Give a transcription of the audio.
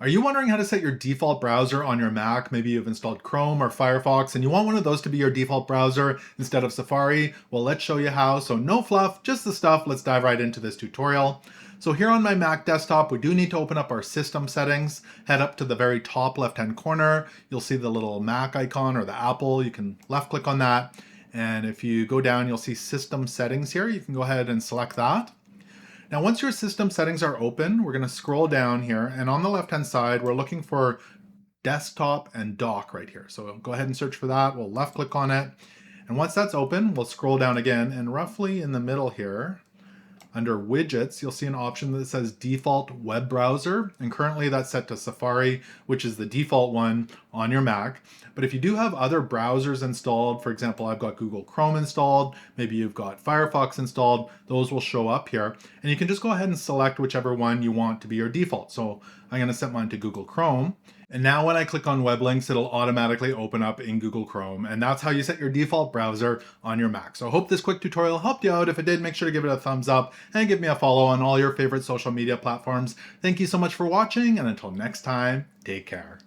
Are you wondering how to set your default browser on your Mac? Maybe you've installed Chrome or Firefox and you want one of those to be your default browser instead of Safari? Well, let's show you how. So no fluff, just the stuff. Let's dive right into this tutorial. So here on my Mac desktop, we do need to open up our system settings. Head up to the very top left-hand corner. You'll see the little Mac icon or the Apple. You can left click on that. And if you go down, you'll see system settings here. You can go ahead and select that. Now, once your system settings are open, we're going to scroll down here, and on the left-hand side, we're looking for desktop and dock right here. So go ahead and search for that. We'll left click on it. And once that's open, we'll scroll down again, and roughly in the middle here, under widgets, you'll see an option that says default web browser, and currently that's set to Safari, which is the default one on your Mac. But if you do have other browsers installed, for example, I've got Google Chrome installed, maybe you've got Firefox installed, those will show up here. And you can just go ahead and select whichever one you want to be your default. So I'm going to set mine to Google Chrome. And now when I click on web links, it'll automatically open up in Google Chrome. And that's how you set your default browser on your Mac. So I hope this quick tutorial helped you out. If it did, make sure to give it a thumbs up and give me a follow on all your favorite social media platforms. Thank you so much for watching, and until next time, take care.